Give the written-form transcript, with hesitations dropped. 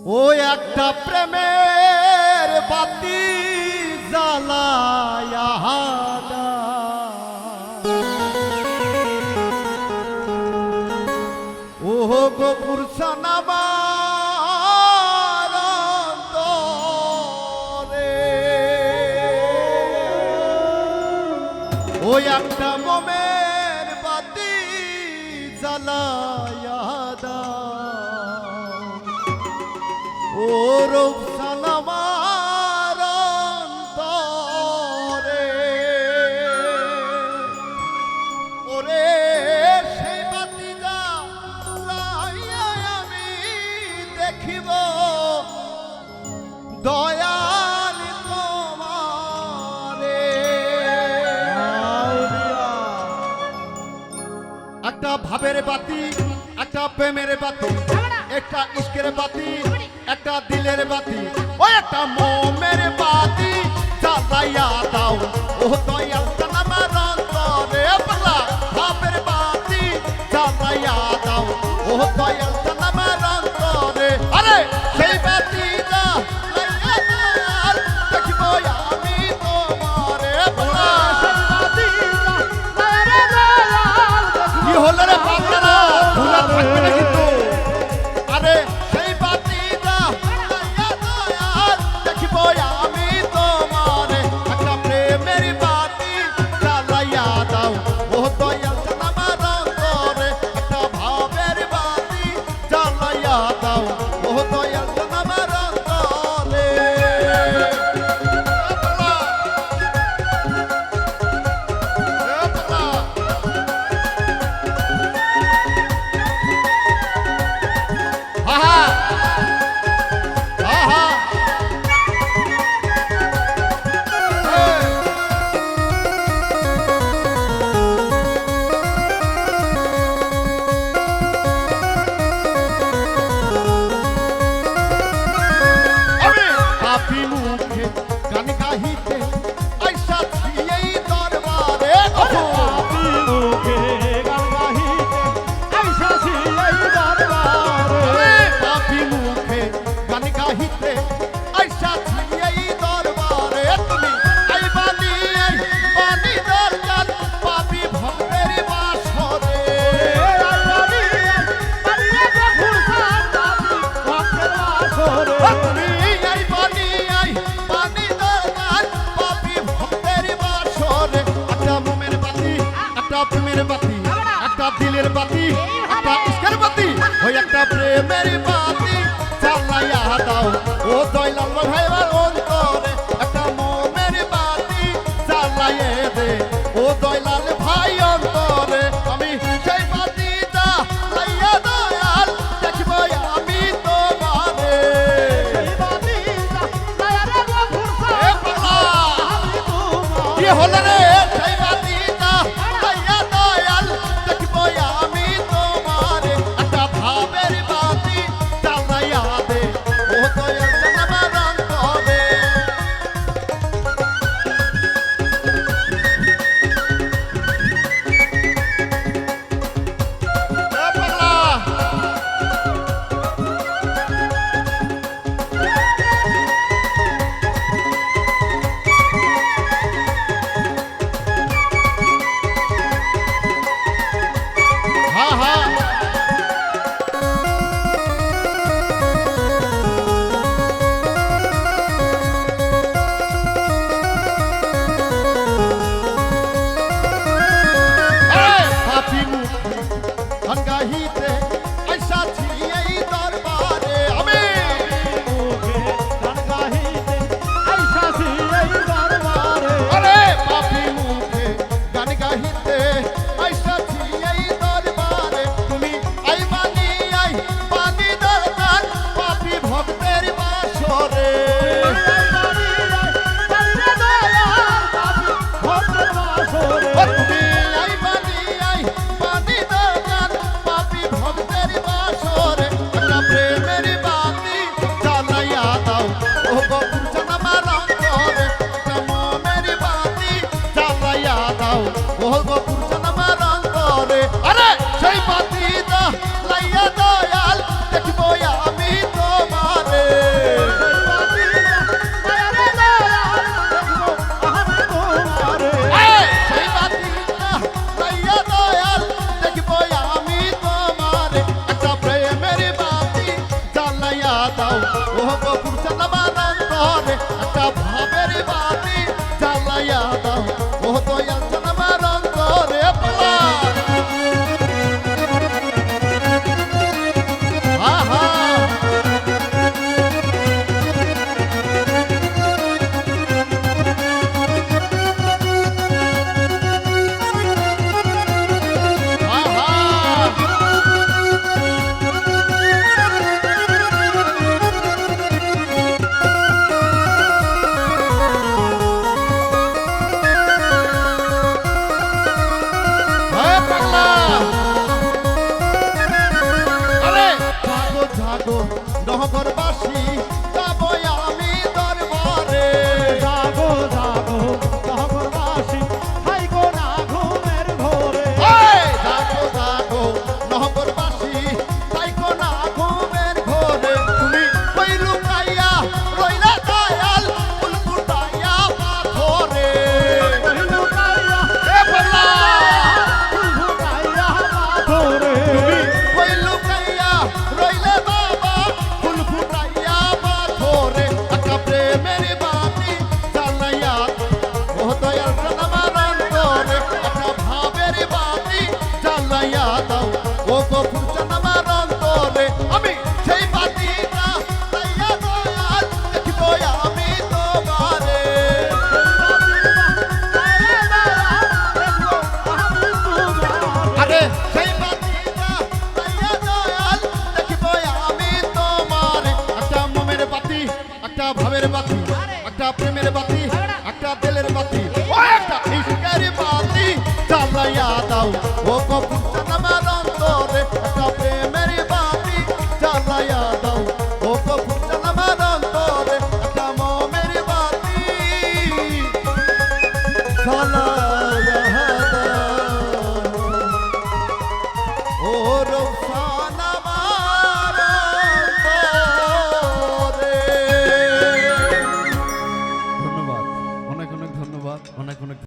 ও একটা প্রেমের বাতি জ্বালায়া হাদা ও গো পুরসানামার অন্তরে ও একটা মোমের বাতি জ্বালায়া হাদা ও রূপসানামার অন্তরে ওরে সেই বাতি জ্বালাইয়া আমি দেখিব দয়াল তোমারে। একটা ভাবের বাতি, একটা প্রেমের বাতি, একটা ইশকের বাতি, একটা দিলের বাতি, ও একটা মোমের বাতি জ্বালাইয়া দাও ও দয়াল আমার অন্তরে। বলা ভাবের বাতি জ্বালাইয়া দাও ও দয়াল আমার অন্তরে। আরে সেই বাতি জ্বালাইয়া দাও দেখিব আমি তোমারে। বলা কি হলো রে বাচ্চারা, ভুলা থাকবে না কিন্তু। আরে সেই বাতি জ্বালাইয়া দয়াল দেখিব আমি তোমারে। একটা প্রেমের বাতি জ্বালাইয়া দাও ও দয়াল আমার অন্তরে। একটা ভাবের বাতি জ্বালাইয়া দাও ও দয়াল আমার অন্তরে। পাপি মুখে গান গাহিতে আইসা এই দরবারে। পাপি মুখে গান গাহিতে আইসা এই দরবারে। দাও ও গফুর চাঁদ আমার অন্তরে একটা ভাবের বাতি জ্বালাইয়া দাও ও দয়াল চাঁদ আমার অন্তরে পালা আহা নহবরবাসী যাবো আমি দরবারে জাগো জাগো নহবরবাসী হাইগো না ঘুমের ঘোরে জাগো জাগো নহবরবাসী তাইকো না ঘুমের ঘোরে তুমি কই লুকাইয়া রইলা দয়াল ফুল ফুটাইয়া পাথরে লুকাইয়া এ বলা ফুল ফুটাইয়া পাথরে তুমি কই লুকাইয়া রইলা বাবা ফুল ফুটাইয়া পাথরে একটা প্রেমের বাতি জ্বালাইয়া ও দয়াল চাঁদ আমার অন্তরে একটা ভাবের বাতি জ্বালাইয়া দাও ও গফুর চাঁদ আমার অন্তরে আমি সেই বাতিটা জ্বালাইয়া দয়াল দেখবো আমি তোমারে আরে সেই বাতিটা জ্বালাইয়া দয়াল দেখবো আমি তোমারে একটা মোমের বাতি একটা ভাবের বাতি একটা প্রেমের বাতি একটা দিলের বাতি ও একটা ইশকের বাতি জ্বালাইয়া দাও ও গফুর চাঁদ আমার অন্তরে একটা প্রেমের বাতি জ্বালাইয়া দাও ও গফুর চাঁদ আমার অন্তরে একটা মোমের বাতি জ্বালাইয়া দাও ও রৌসানা